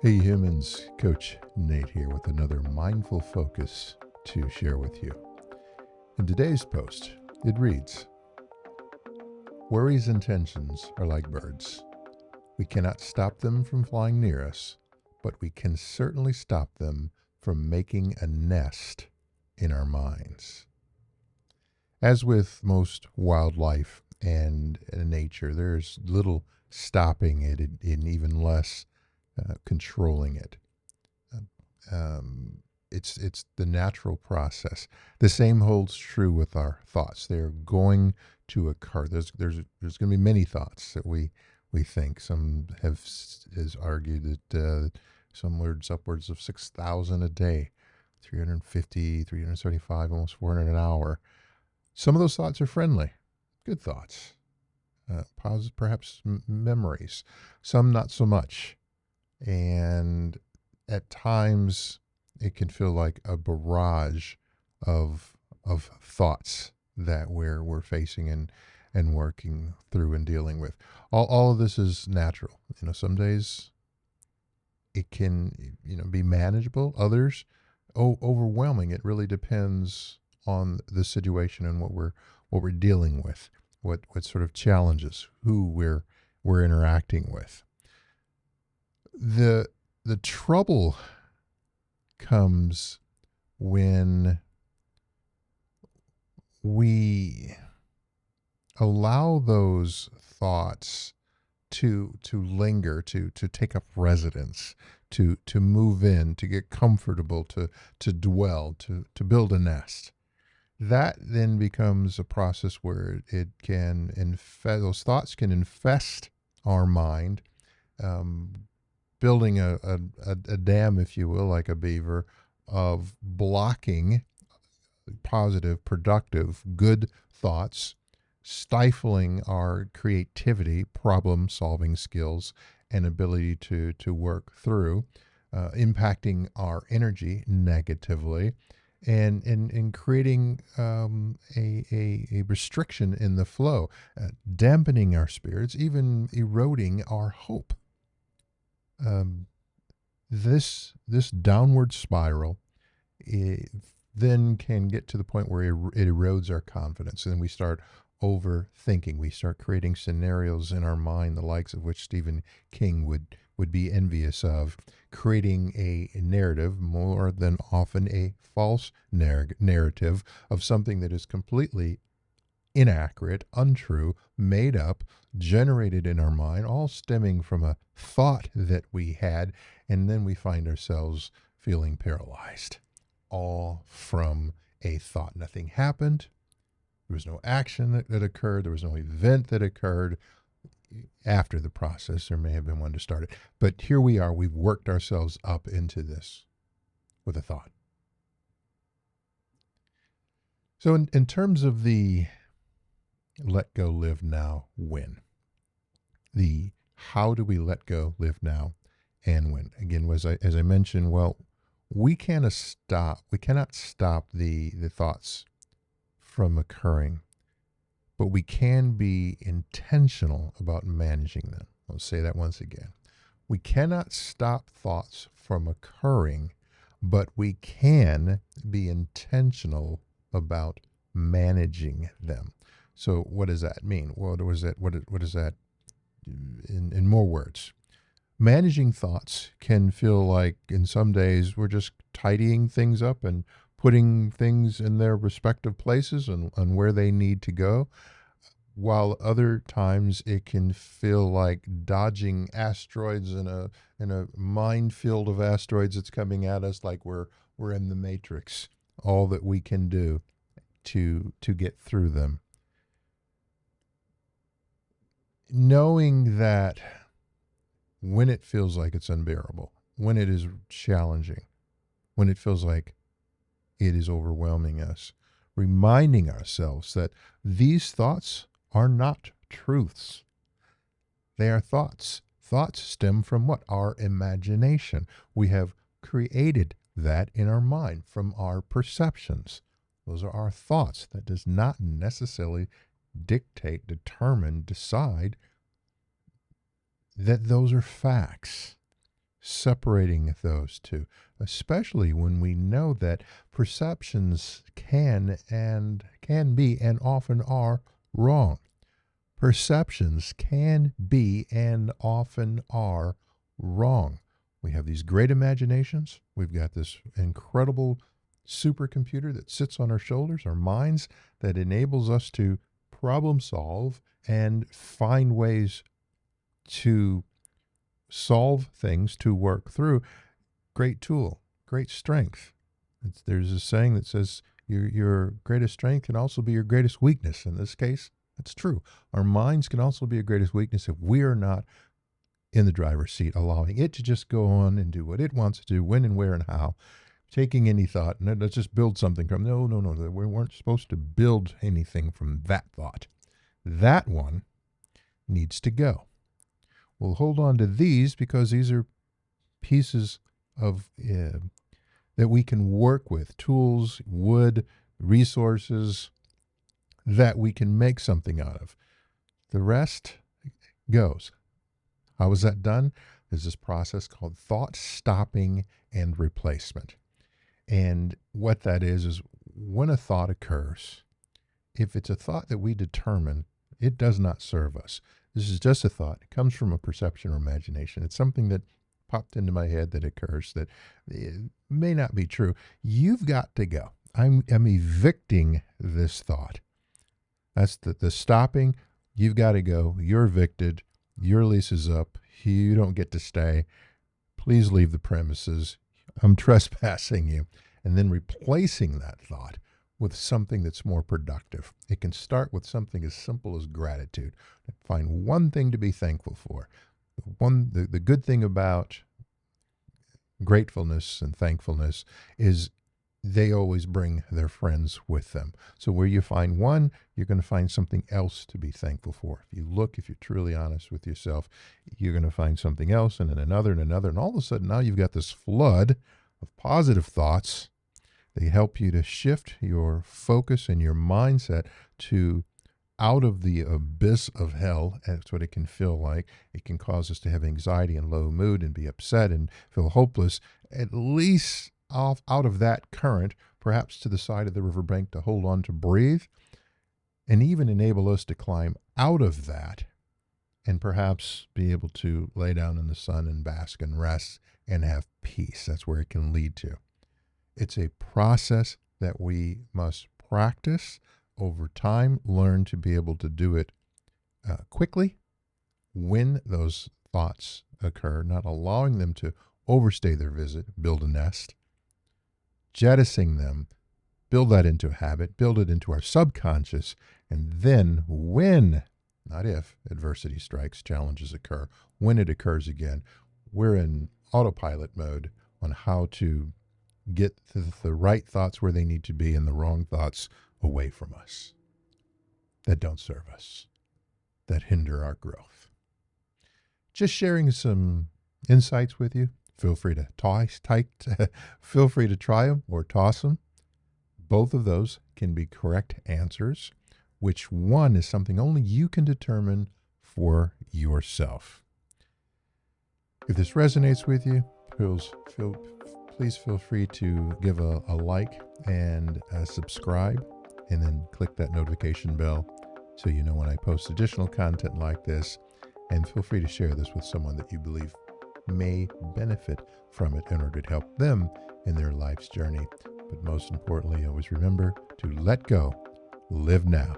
Hey humans, Coach Nate here with another mindful focus to share with you. In today's post, it reads, worries and tensions are like birds. We cannot stop them from flying near us, but we can certainly stop them from making a nest in our minds. As with most wildlife and nature, there's little stopping it and even less controlling it. It's the natural process. The same holds true with our thoughts. They're going to occur. There's going to be many thoughts that we think. Some has argued that some words upwards of 6,000 a day, 350, 375, almost 400 an hour. Some of those thoughts are friendly, good thoughts, positive, perhaps memories. Some not so much, and at times it can feel like a barrage of thoughts that we're facing and working through and dealing with. All of this is natural. Some days it can be manageable. Others, overwhelming. It really depends on the situation and what we're dealing with, what sort of challenges, who we're interacting with. The trouble comes when we allow those thoughts to linger, to take up residence, to move in, to get comfortable, to dwell, to build a nest. That then becomes a process where it can those thoughts can infest our mind, building a dam, if you will, like a beaver, of blocking positive, productive, good thoughts, stifling our creativity, problem solving skills, and ability to work through, impacting our energy negatively, and creating a restriction in the flow, dampening our spirits, even eroding our hope. This downward spiral then can get to the point where it erodes our confidence, and then we start overthinking. We start creating scenarios in our mind, the likes of which Stephen King would be envious of, creating a narrative, more than often a false narrative, of something that is completely inaccurate, untrue, made up, generated in our mind, all stemming from a thought that we had, and then we find ourselves feeling paralyzed, all from a thought. Nothing happened. There was no action that occurred. There was no event that occurred after the process. There may have been one to start it. But here we are. We've worked ourselves up into this with a thought. So in terms of the let go, live now, win. The how do we let go, live now, and win? Again, as I mentioned, we cannot stop the thoughts from occurring, but we can be intentional about managing them. I'll say that once again. We cannot stop thoughts from occurring, but we can be intentional about managing them. So what does that mean? What is that in more words? Managing thoughts can feel like, in some days, we're just tidying things up and putting things in their respective places and where they need to go, while other times it can feel like dodging asteroids in a minefield of asteroids that's coming at us, like we're in the Matrix. All that we can do to get through them. Knowing that when it feels like it's unbearable, when it is challenging, when it feels like it is overwhelming us, reminding ourselves that these thoughts are not truths. They are thoughts. Thoughts stem from what? Our imagination. We have created that in our mind from our perceptions. Those are our thoughts. That does not necessarily dictate, determine, decide that those are facts. separating those two, especially when we know that perceptions can be and often are wrong. Perceptions can be and often are wrong. We have these great imaginations. We've got this incredible supercomputer that sits on our shoulders, our minds, that enables us to problem solve and find ways to solve things, to work through. Great tool, great strength. There's a saying that says your greatest strength can also be your greatest weakness. In this case, that's true. Our minds can also be a greatest weakness if we are not in the driver's seat, allowing it to just go on and do what it wants to do, when and where and how, taking any thought. And let's just build something from. No. We weren't supposed to build anything from that thought. That one needs to go. We'll hold on to these because these are pieces of that we can work with, tools, wood, resources that we can make something out of. The rest goes. How is that done? There's this process called thought stopping and replacement. And what that is when a thought occurs, if it's a thought that we determine it does not serve us, this is just a thought. It comes from a perception or imagination. It's something that popped into my head that occurs that may not be true. You've got to go. I'm evicting this thought. That's the stopping. You've got to go. You're evicted. Your lease is up. You don't get to stay. Please leave the premises. I'm trespassing you. And then replacing that thought with something that's more productive. It can start with something as simple as gratitude. Find one thing to be thankful for. The good thing about gratefulness and thankfulness is they always bring their friends with them. So where you find one, you're going to find something else to be thankful for. If you're truly honest with yourself, you're going to find something else and then another and another. And all of a sudden now you've got this flood of positive thoughts. They help you to shift your focus and your mindset to out of the abyss of hell. That's what it can feel like. It can cause us to have anxiety and low mood and be upset and feel hopeless. At least out of that current, perhaps to the side of the riverbank to hold on to breathe, and even enable us to climb out of that and perhaps be able to lay down in the sun and bask and rest and have peace. That's where it can lead to. It's a process that we must practice over time, learn to be able to do it quickly when those thoughts occur, not allowing them to overstay their visit, build a nest, jettisoning them, build that into a habit, build it into our subconscious, and then when, not if, adversity strikes, challenges occur, when it occurs again, we're in autopilot mode on how to get the right thoughts where they need to be and the wrong thoughts away from us that don't serve us, that hinder our growth. Just sharing some insights with you. Feel free to feel free to try them or toss them. Both of those can be correct answers. Which one is something only you can determine for yourself? If this resonates with you, please feel free to give a like and subscribe, and then click that notification bell so you know when I post additional content like this. And feel free to share this with someone that you believe may benefit from it in order to help them in their life's journey. But most importantly, always remember to let go, live now.